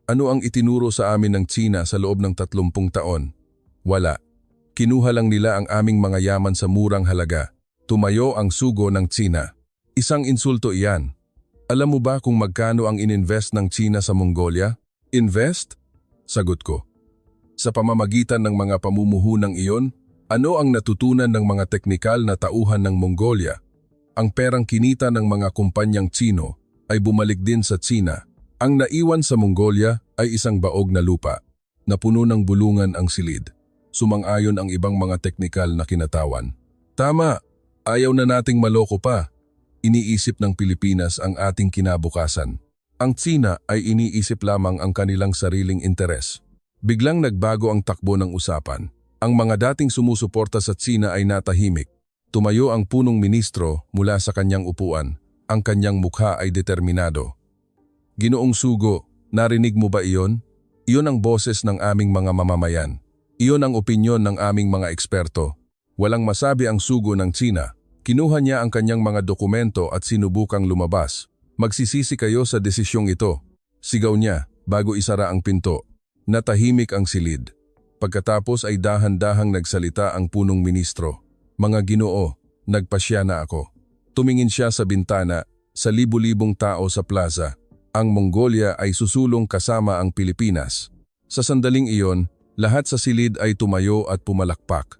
Ano ang itinuro sa amin ng Tsina sa loob ng 30 taon? Wala. Kinuha lang nila ang aming mga yaman sa murang halaga. Tumayo ang sugo ng Tsina. Isang insulto iyan. Alam mo ba kung magkano ang ininvest ng Tsina sa Mongolia? Invest? Sagot ko. Sa pamamagitan ng mga pamumuhunang iyon, ano ang natutunan ng mga teknikal na tauhan ng Mongolia? Ang perang kinita ng mga kumpanyang Tsino ay bumalik din sa Tsina. Ang naiwan sa Mongolia ay isang baog na lupa, na puno ng bulungan ang silid. Sumang-ayon ang ibang mga teknikal na kinatawan. Tama, Ayaw na nating maloko pa. Iniisip ng Pilipinas ang ating kinabukasan. Ang Tsina ay iniisip lamang ang kanilang sariling interes. Biglang nagbago ang takbo ng usapan. Ang mga dating sumusuporta sa Tsina ay natahimik. Tumayo ang punong ministro mula sa kanyang upuan. Ang kanyang mukha ay determinado. Ginoong Sugo, narinig mo ba iyon? Iyon ang boses ng aming mga mamamayan. Iyon ang opinyon ng aming mga eksperto. Walang masabi ang sugo ng Tsina. Kinuha niya ang kanyang mga dokumento at sinubukang lumabas. Magsisisi kayo sa desisyong ito. Sigaw niya bago isara ang pinto. Natahimik ang silid. Pagkatapos ay dahan-dahang nagsalita ang punong ministro. Mga Ginoo, nagpasya na ako. Tumingin siya sa bintana, sa libu-libong tao sa plaza. Ang Mongolia ay susulong kasama ang Pilipinas. Sa sandaling iyon, lahat sa silid ay tumayo at pumalakpak.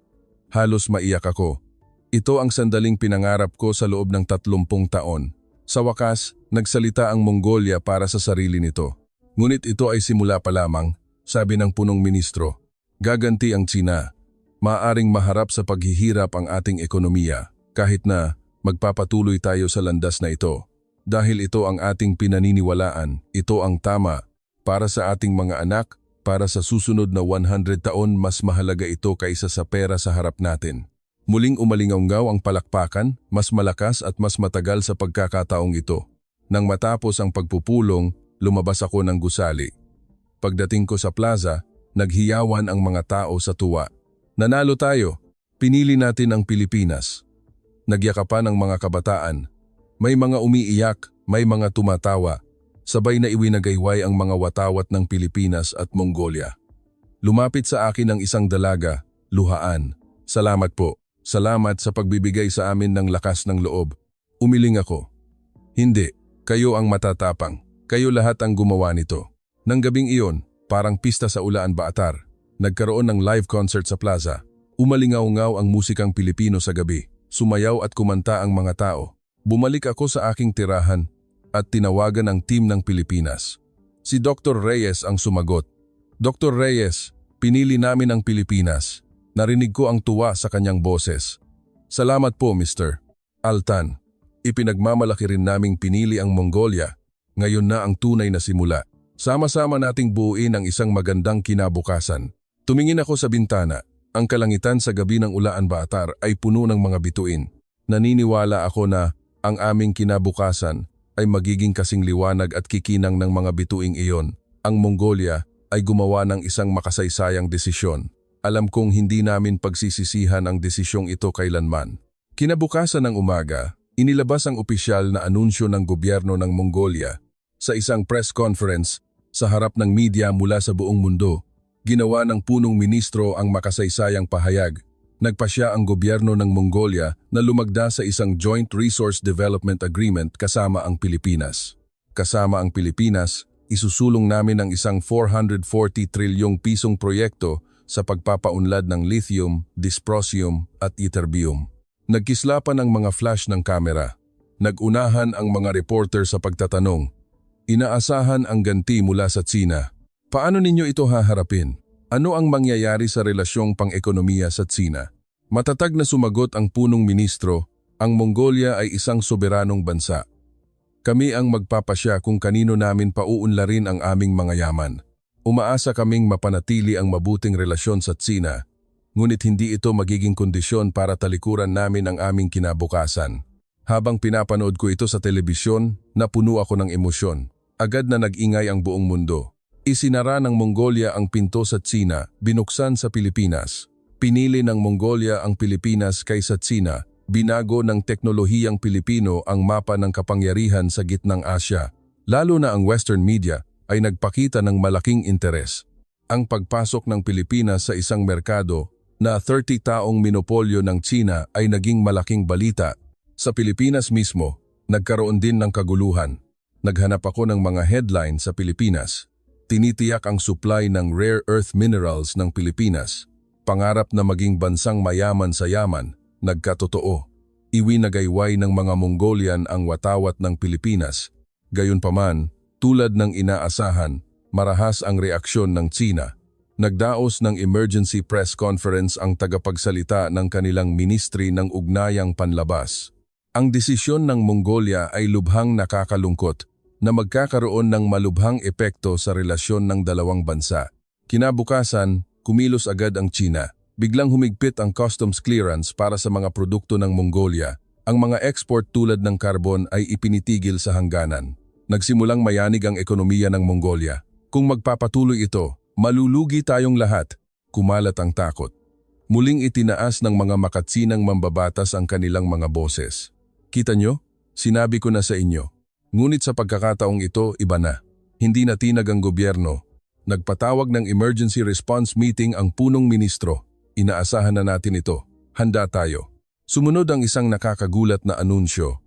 Halos maiyak ako. Ito ang sandaling pinangarap ko sa loob ng 30 taon. Sa wakas, nagsalita ang Mongolia para sa sarili nito. Ngunit ito ay simula pa lamang, sabi ng punong ministro. Gaganti ang Tsina. Maaring maharap sa paghihirap ang ating ekonomiya, kahit na magpapatuloy tayo sa landas na ito. Dahil ito ang ating pinaniniwalaan, ito ang tama. Para sa ating mga anak, para sa susunod na 100 taon, mas mahalaga ito kaysa sa pera sa harap natin. Muling umalingaw ang palakpakan, mas malakas at mas matagal sa pagkakataong ito. Nang matapos ang pagpupulong, lumabas ako ng gusali. Pagdating ko sa plaza, naghiyawan ang mga tao sa tuwa. Nanalo tayo, pinili natin ang Pilipinas. Nagyakapan ang mga kabataan. May mga umiiyak, may mga tumatawa. Sabay na iwinagayway ang mga watawat ng Pilipinas at Mongolia. Lumapit sa akin ang isang dalaga, luhaan. Salamat po. Salamat sa pagbibigay sa amin ng lakas ng loob. Umiling ako. Hindi, kayo ang matatapang. Kayo lahat ang gumawa nito. Nang gabing iyon, parang pista sa Ulaan Baatar, nagkaroon ng live concert sa plaza. Umalingaw-ngaw ang musikang Pilipino sa gabi. Sumayaw at kumanta ang mga tao. Bumalik ako sa aking tirahan at tinawagan ang team ng Pilipinas. Si Dr. Reyes ang sumagot. Dr. Reyes, pinili namin ang Pilipinas. Narinig ko ang tuwa sa kanyang boses. Salamat po, Mr. Altan. Ipinagmamalaki rin naming pinili ang Mongolia. Ngayon na ang tunay na simula. Sama-sama nating buuin ang isang magandang kinabukasan. Tumingin ako sa bintana. Ang kalangitan sa gabi ng Ulaan Baatar ay puno ng mga bituin. Naniniwala ako na ang aming kinabukasan ay magiging kasing liwanag at kikinang ng mga bituing iyon. Ang Mongolia ay gumawa ng isang makasaysayang desisyon. Alam kong hindi namin pagsisisihan ang desisyong ito kailanman. Kinabukasan ng umaga, inilabas ang opisyal na anunsyo ng gobyerno ng Mongolia. Sa isang press conference, sa harap ng media mula sa buong mundo, ginawa ng punong ministro ang makasaysayang pahayag. Nagpasya ang gobyerno ng Mongolia na lumagda sa isang Joint Resource Development Agreement kasama ang Pilipinas. Kasama ang Pilipinas, isusulong namin ang isang 440 trilyong pisong proyekto sa pagpapaunlad ng lithium, dysprosium at ytterbium. Nagkislapan ang mga flash ng kamera. Nagunahan ang mga reporter sa pagtatanong. Inaasahan ang ganti mula sa Tsina. Paano ninyo ito haharapin? Ano ang mangyayari sa relasyong pang-ekonomiya sa Tsina? Matatag na sumagot ang punong ministro, ang Mongolia ay isang soberanong bansa. Kami ang magpapasya kung kanino namin pauunlarin ang aming mga yaman. Umaasa kaming mapanatili ang mabuting relasyon sa Tsina, ngunit hindi ito magiging kondisyon para talikuran namin ang aming kinabukasan. Habang pinapanood ko ito sa telebisyon, napuno ako ng emosyon. Agad na nag-ingay ang buong mundo. Isinara ng Mongolia ang pinto sa Tsina, binuksan sa Pilipinas. Pinili ng Mongolia ang Pilipinas kaysa Tsina, binago ng teknolohiyang Pilipino ang mapa ng kapangyarihan sa gitnang Asya. Lalo na ang Western media ay nagpakita ng malaking interes. Ang pagpasok ng Pilipinas sa isang merkado na 30 taong minopolyo ng Tsina ay naging malaking balita. Sa Pilipinas mismo, nagkaroon din ng kaguluhan. Naghanap ako ng mga headline sa Pilipinas. Tinitiyak ang supply ng rare earth minerals ng Pilipinas. Pangarap na maging bansang mayaman sa yaman, nagkatotoo. Iwinagayway ng mga Mongolian ang watawat ng Pilipinas. Gayunpaman, tulad ng inaasahan, marahas ang reaksyon ng Tsina. Nagdaos ng emergency press conference ang tagapagsalita ng kanilang Ministry ng Ugnayang Panlabas. Ang desisyon ng Mongolia ay lubhang nakakalungkot na magkakaroon ng malubhang epekto sa relasyon ng dalawang bansa. Kinabukasan, kumilos agad ang China. Biglang humigpit ang customs clearance para sa mga produkto ng Mongolia. Ang mga export tulad ng carbon ay ipinitigil sa hangganan. Nagsimulang mayanig ang ekonomiya ng Mongolia. Kung magpapatuloy ito, malulugi tayong lahat. Kumalat ang takot. Muling itinaas ng mga makatsinang mambabatas ang kanilang mga boses. Kita nyo? Sinabi ko na sa inyo. Ngunit sa pagkakataong ito, iba na. Hindi natinag ang gobyerno. Nagpatawag ng emergency response meeting ang punong ministro. Inaasahan na natin ito. Handa tayo. Sumunod ang isang nakakagulat na anunsyo.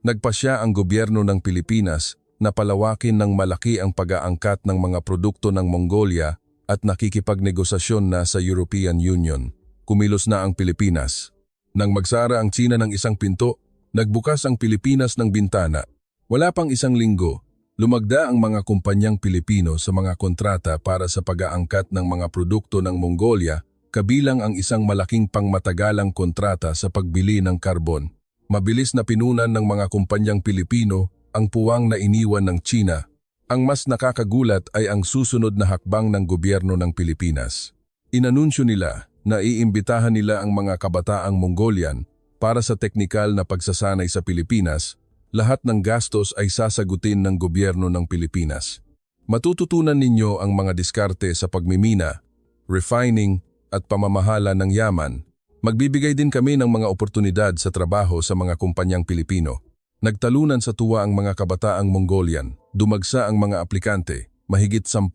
Nagpasya ang gobyerno ng Pilipinas na palawakin ng malaki ang pag-aangkat ng mga produkto ng Mongolia at nakikipagnegosasyon na sa European Union. Kumilos na ang Pilipinas. Nang magsara ang China ng isang pinto, nagbukas ang Pilipinas ng bintana. Wala pang isang linggo, lumagda ang mga kumpanyang Pilipino sa mga kontrata para sa pag-aangkat ng mga produkto ng Mongolia, kabilang ang isang malaking pangmatagalang kontrata sa pagbili ng karbon. Mabilis na pinunan ng mga kumpanyang Pilipino ang puwang na iniwan ng China. Ang mas nakakagulat ay ang susunod na hakbang ng gobyerno ng Pilipinas. Inanunsyo nila na iimbitahan nila ang mga kabataang Mongolian para sa teknikal na pagsasanay sa Pilipinas. Lahat ng gastos ay sasagutin ng gobyerno ng Pilipinas. Matututunan ninyo ang mga diskarte sa pagmimina, refining at pamamahala ng yaman. Magbibigay din kami ng mga oportunidad sa trabaho sa mga kumpanyang Pilipino. Nagtalunan sa tuwa ang mga kabataang Mongolian. Dumagsa ang mga aplikante. Mahigit 10,000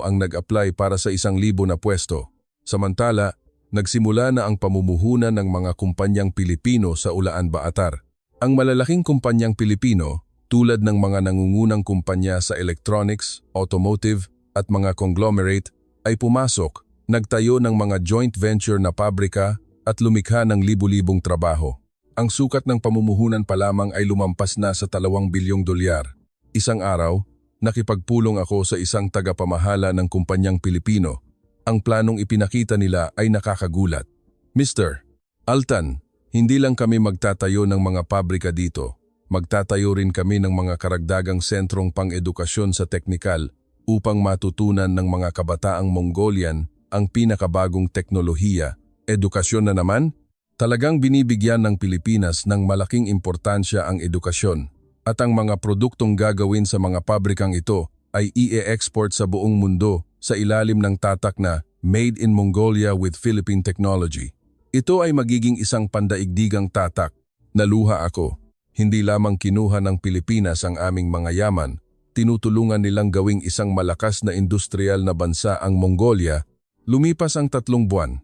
ang nag-apply para sa 1,000 na pwesto. Samantala, nagsimula na ang pamumuhunan ng mga kumpanyang Pilipino sa Ulaan Baatar. Ang malalaking kumpanyang Pilipino, tulad ng mga nangungunang kumpanya sa electronics, automotive at mga conglomerate, ay pumasok, nagtayo ng mga joint venture na pabrika at lumikha ng libu-libong trabaho. Ang sukat ng pamumuhunan pa lamang ay lumampas na sa $2 bilyong. Isang araw, nakipagpulong ako sa isang tagapamahala ng kumpanyang Pilipino. Ang planong ipinakita nila ay nakakagulat. Mr. Altan, hindi lang kami magtatayo ng mga pabrika dito. Magtatayo rin kami ng mga karagdagang sentrong pang-edukasyon sa teknikal upang matutunan ng mga kabataang Mongolian ang pinakabagong teknolohiya. Edukasyon na naman? Talagang binibigyan ng Pilipinas ng malaking importansya ang edukasyon at ang mga produktong gagawin sa mga pabrikang ito ay i-export sa buong mundo sa ilalim ng tatak na Made in Mongolia with Philippine Technology. Ito ay magiging isang pandaigdigang tatak. Naluha ako. Hindi lamang kinuha ng Pilipinas ang aming mga yaman, tinutulungan nilang gawing isang malakas na industrial na bansa ang Mongolia. Lumipas ang 3 buwan.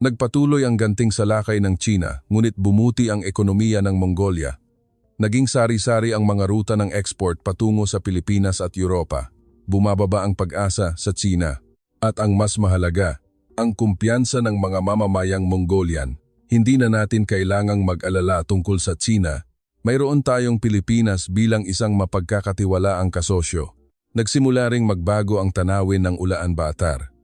Nagpatuloy ang ganting salakay ng China, ngunit bumuti ang ekonomiya ng Mongolia. Naging sari-sari ang mga ruta ng export patungo sa Pilipinas at Europa. Bumababa ang pag-asa sa China. At ang mas mahalaga, ang kumpiyansa ng mga mamamayang Mongolian. Hindi na natin kailangang mag-alala tungkol sa China. Mayroon tayong Pilipinas bilang isang mapagkakatiwalaang kasosyo. Nagsimula ring magbago ang tanawin ng Ulaan Baatar.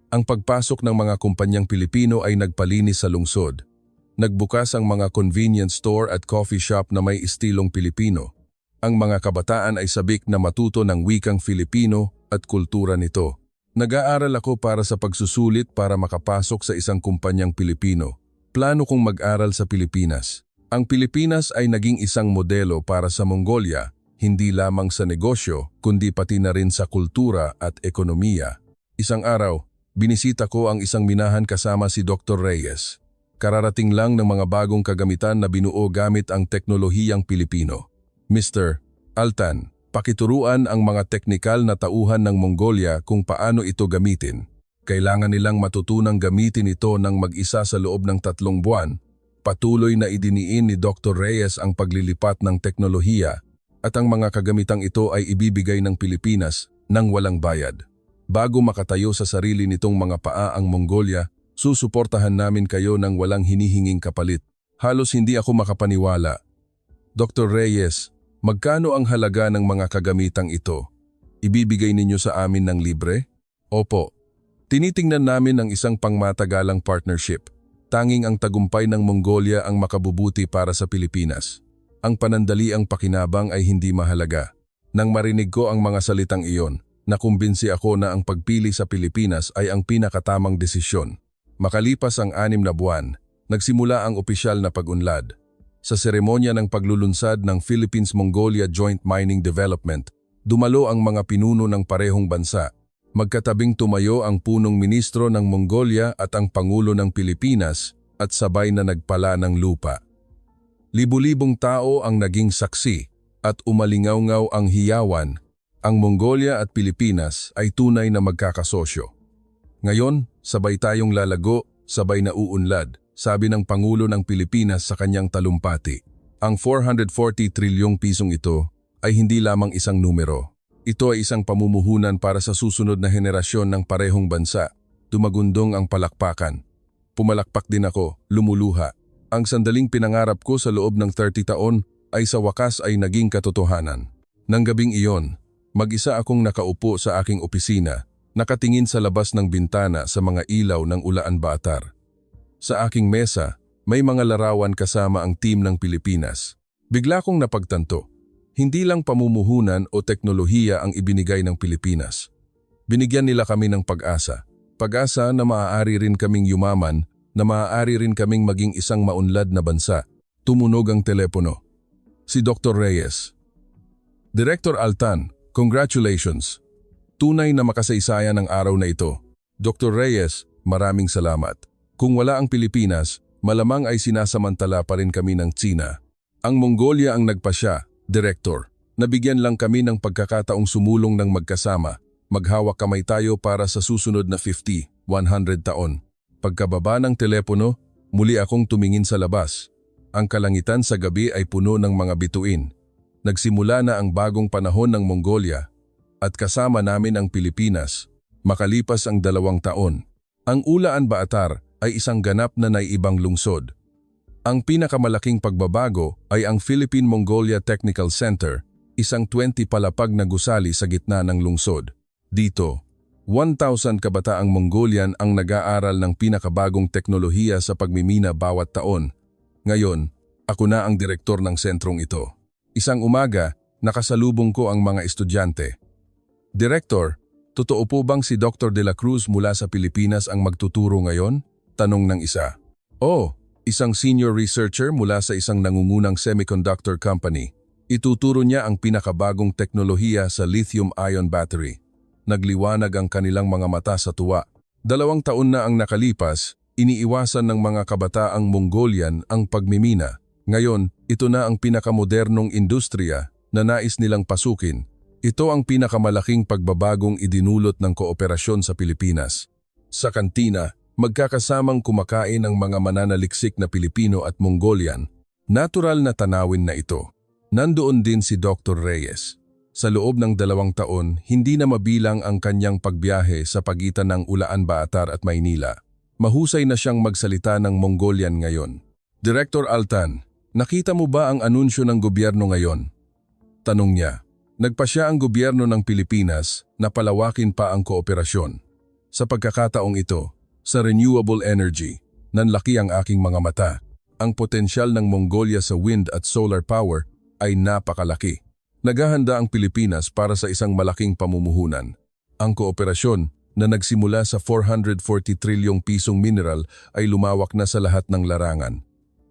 Ang pagpasok ng mga kumpanyang Pilipino ay nagpalinis sa lungsod. Nagbukas ang mga convenience store at coffee shop na may estilong Pilipino. Ang mga kabataan ay sabik na matuto ng wikang Filipino at kultura nito. Nag-aaral ako para sa pagsusulit para makapasok sa isang kumpanyang Pilipino. Plano kong mag-aral sa Pilipinas. Ang Pilipinas ay naging isang modelo para sa Mongolia, hindi lamang sa negosyo, kundi pati na rin sa kultura at ekonomiya. Isang araw, binisita ko ang isang minahan kasama si Dr. Reyes. Kararating lang ng mga bagong kagamitan na binuo gamit ang teknolohiyang Pilipino. Mr. Altan, pakituruan ang mga teknikal na tauhan ng Mongolia kung paano ito gamitin. Kailangan nilang matutunang gamitin ito ng mag-isa sa loob ng 3 buwan. Patuloy na idiniin ni Dr. Reyes ang paglilipat ng teknolohiya at ang mga kagamitang ito ay ibibigay ng Pilipinas nang walang bayad. Bago makatayo sa sarili nitong mga paa ang Mongolia, susuportahan namin kayo ng walang hinihinging kapalit. Halos hindi ako makapaniwala. Dr. Reyes, magkano ang halaga ng mga kagamitang ito? Ibibigay ninyo sa amin ng libre? Opo. Tinitingnan namin ang isang pangmatagalang partnership. Tanging ang tagumpay ng Mongolia ang makabubuti para sa Pilipinas. Ang panandaliang pakinabang ay hindi mahalaga. Nang marinig ko ang mga salitang iyon, nakumbinsi ako na ang pagpili sa Pilipinas ay ang pinakatamang desisyon. Makalipas ang 6 na buwan, nagsimula ang opisyal na pag-unlad. Sa seremonya ng paglulunsad ng Philippines-Mongolia Joint Mining Development, dumalo ang mga pinuno ng parehong bansa. Magkatabing tumayo ang punong ministro ng Mongolia at ang Pangulo ng Pilipinas at sabay na nagpala ng lupa. Libu-libong tao ang naging saksi at umalingaw-ngaw ang hiyawan. Ang Mongolia at Pilipinas ay tunay na magkakasosyo. Ngayon, sabay tayong lalago, sabay na uunlad, sabi ng Pangulo ng Pilipinas sa kanyang talumpati. Ang 440 trilyong pisong ito ay hindi lamang isang numero. Ito ay isang pamumuhunan para sa susunod na henerasyon ng parehong bansa. Dumagundong ang palakpakan. Pumalakpak din ako, lumuluha. Ang sandaling pinangarap ko sa loob ng 30 taon ay sa wakas ay naging katotohanan. Nang gabing iyon, mag-isa akong nakaupo sa aking opisina, nakatingin sa labas ng bintana sa mga ilaw ng Ulaan Batar. Sa aking mesa, may mga larawan kasama ang team ng Pilipinas. Bigla kong napagtanto. Hindi lang pamumuhunan o teknolohiya ang ibinigay ng Pilipinas. Binigyan nila kami ng pag-asa. Pag-asa na maaari rin kaming yumaman, na maaari rin kaming maging isang maunlad na bansa. Tumunog ang telepono. Si Dr. Reyes. Director Altan, congratulations. Tunay na makasaysayan ang araw na ito. Dr. Reyes, maraming salamat. Kung wala ang Pilipinas, malamang ay sinasamantala pa rin kami ng Tsina. Ang Mongolia ang nagpasya. Director, nabigyan lang kami ng pagkakataong sumulong ng magkasama. Maghawak kamay tayo para sa susunod na 50, 100 taon. Pagkababa ng telepono, muli akong tumingin sa labas. Ang kalangitan sa gabi ay puno ng mga bituin. Nagsimula na ang bagong panahon ng Mongolia at kasama namin ang Pilipinas. Makalipas ang 2 taon, ang Ulaan Batar ay isang ganap na naiibang lungsod. Ang pinakamalaking pagbabago ay ang Philippine-Mongolia Technical Center, isang 20 palapag na gusali sa gitna ng lungsod. Dito, 1,000 kabataang Mongolian ang nag-aaral ng pinakabagong teknolohiya sa pagmimina bawat taon. Ngayon, ako na ang direktor ng sentrong ito. Isang umaga, nakasalubong ko ang mga estudyante. Director, totoo po bang si Dr. De La Cruz mula sa Pilipinas ang magtuturo ngayon? Tanong ng isa. Oh, isang senior researcher mula sa isang nangungunang semiconductor company. Ituturo niya ang pinakabagong teknolohiya sa lithium-ion battery. Nagliwanag ang kanilang mga mata sa tuwa. 2 taon na ang nakalipas, iniiwasan ng mga kabataang Mongolian ang pagmimina. Ngayon, ito na ang pinakamodernong industriya na nais nilang pasukin. Ito ang pinakamalaking pagbabagong idinulot ng kooperasyon sa Pilipinas. Sa kantina, magkakasamang kumakain ang mga mananaliksik na Pilipino at Mongolian. Natural na tanawin na ito. Nandoon din si Dr. Reyes. Sa loob ng 2 taon, hindi na mabilang ang kanyang pagbiyahe sa pagitan ng Ulaan Batar at Maynila. Mahusay na siyang magsalita ng Mongolian ngayon. Director Altan, nakita mo ba ang anunsyo ng gobyerno ngayon? Tanong niya. Nagpasya ang gobyerno ng Pilipinas na palawakin pa ang kooperasyon. Sa pagkakataong ito, sa renewable energy, nanlaki ang aking mga mata. Ang potensyal ng Mongolia sa wind at solar power ay napakalaki. Naghahanda ang Pilipinas para sa isang malaking pamumuhunan. Ang kooperasyon na nagsimula sa 440 trilyong pisong mineral ay lumawak na sa lahat ng larangan.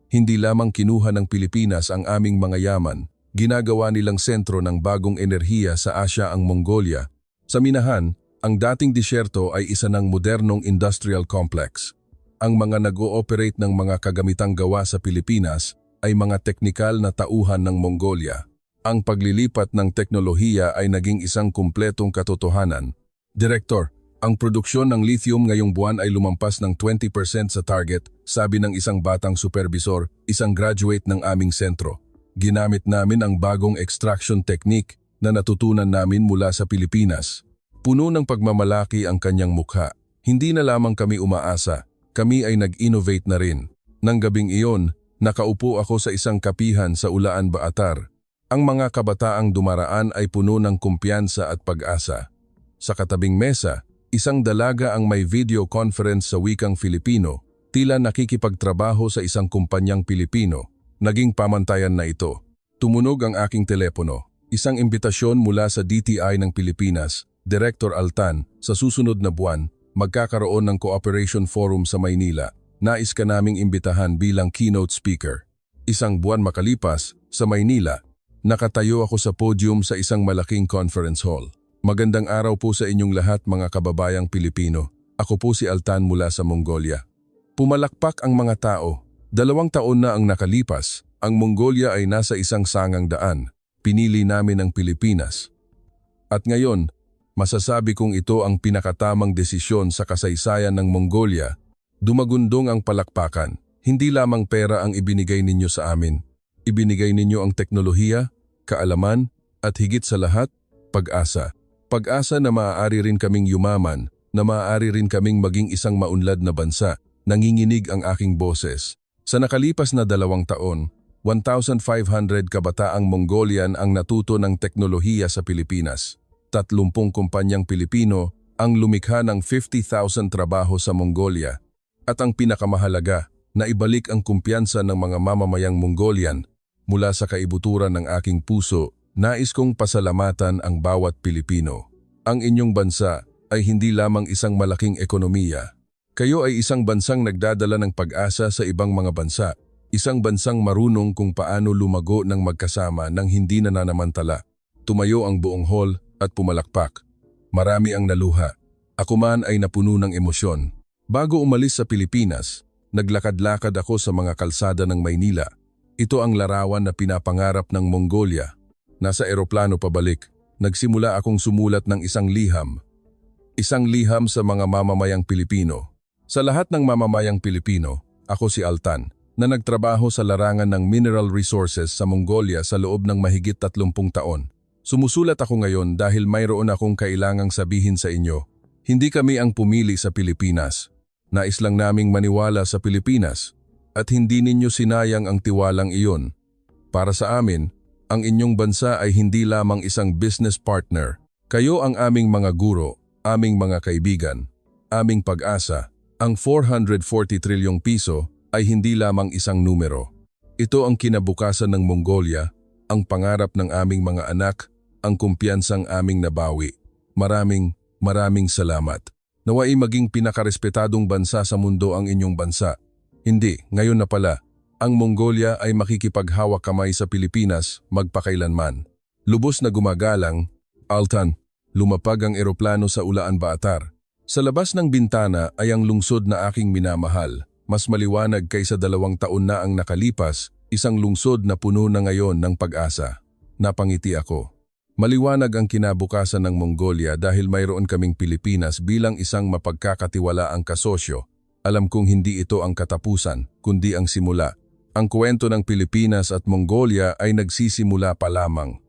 Hindi lamang kinuha ng Pilipinas ang aming mga yaman, ginagawa nilang sentro ng bagong enerhiya sa Asya ang Mongolia. Sa Minahan, ang dating disyerto ay isa ng modernong industrial complex. Ang mga nag-ooperate ng mga kagamitang gawa sa Pilipinas ay mga teknikal na tauhan ng Mongolia. Ang paglilipat ng teknolohiya ay naging isang kumpletong katotohanan. Direktor, ang produksyon ng lithium ngayong buwan ay lumampas ng 20% sa target, sabi ng isang batang supervisor, isang graduate ng aming sentro. Ginamit namin ang bagong extraction technique na natutunan namin mula sa Pilipinas. Puno ng pagmamalaki ang kanyang mukha. Hindi na lamang kami umaasa, kami ay nag-innovate na rin. Nang gabing iyon, nakaupo ako sa isang kapihan sa Ulaan Batar. Ang mga kabataang dumaraan ay puno ng kumpiyansa at pag-asa. Sa katabing mesa, Isang dalaga ang may video conference sa wikang Filipino, tila nakikipagtrabaho sa isang kumpanyang Pilipino. Naging pamantayan na ito. Tumunog ang aking telepono. Isang imbitasyon mula sa DTI ng Pilipinas, Director Altan, sa susunod na buwan, magkakaroon ng Cooperation Forum sa Maynila. Nais ka naming imbitahan bilang keynote speaker. Isang buwan makalipas, sa Maynila, nakatayo ako sa podium sa isang malaking conference hall. Magandang araw po sa inyong lahat mga kababayang Pilipino. Ako po si Altan mula sa Mongolia. Pumalakpak ang mga tao. 2 taon na ang nakalipas. Ang Mongolia ay nasa isang sangang daan. Pinili namin ang Pilipinas. At ngayon, masasabi kong ito ang pinakatamang desisyon sa kasaysayan ng Mongolia. Dumagundong ang palakpakan. Hindi lamang pera ang ibinigay ninyo sa amin. Ibinigay ninyo ang teknolohiya, kaalaman, at higit sa lahat, pag-asa. Pag-asa na maaari rin kaming yumaman, na maaari rin kaming maging isang maunlad na bansa. Nanginginig ang aking boses. Sa nakalipas na 2 taon, 1,500 kabataang Mongolian ang natuto ng teknolohiya sa Pilipinas. 30 kumpanyang Pilipino ang lumikha ng 50,000 trabaho sa Mongolia. At ang pinakamahalaga, na ibalik ang kumpiyansa ng mga mamamayang Mongolian. Mula sa kaibuturan ng aking puso, nais kong pasalamatan ang bawat Pilipino. Ang inyong bansa ay hindi lamang isang malaking ekonomiya. Kayo ay isang bansang nagdadala ng pag-asa sa ibang mga bansa. Isang bansang marunong kung paano lumago ng magkasama nang hindi nananamantala. Tumayo ang buong hall at pumalakpak. Marami ang naluha. Ako man ay napuno ng emosyon. Bago umalis sa Pilipinas, naglakad-lakad ako sa mga kalsada ng Maynila. Ito ang larawan na pinapangarap ng Mongolia. Nasa eroplano pabalik, nagsimula akong sumulat ng isang liham. Isang liham sa mga mamamayang Pilipino. Sa lahat ng mamamayang Pilipino, ako si Altan, na nagtrabaho sa larangan ng mineral resources sa Mongolia sa loob ng mahigit 30 taon. Sumusulat ako ngayon dahil mayroon akong kailangang sabihin sa inyo. Hindi kami ang pumili sa Pilipinas. Nais lang naming maniwala sa Pilipinas at hindi ninyo sinayang ang tiwalang iyon. Para sa amin, ang inyong bansa ay hindi lamang isang business partner. Kayo ang aming mga guro, aming mga kaibigan, aming pag-asa. Ang 440 trilyong piso ay hindi lamang isang numero. Ito ang kinabukasan ng Mongolia, ang pangarap ng aming mga anak, ang kumpiyansang aming nabawi. Maraming salamat. Naway maging pinakarespetadong bansa sa mundo ang inyong bansa. Hindi, ngayon na pala, ang Mongolia ay makikipaghawak kamay sa Pilipinas magpakailanman. Lubos na gumagalang, Altan, lumapag ang eroplano sa Ulaan Baatar. Sa labas ng bintana ay ang lungsod na aking minamahal. Mas maliwanag kaysa 2 taon na ang nakalipas, isang lungsod na puno na ngayon ng pag-asa. Napangiti ako. Maliwanag ang kinabukasan ng Mongolia dahil mayroon kaming Pilipinas bilang isang mapagkakatiwalaang kasosyo. Alam kong hindi ito ang katapusan, kundi ang simula. Ang kwento ng Pilipinas at Mongolia ay nagsisimula pa lamang.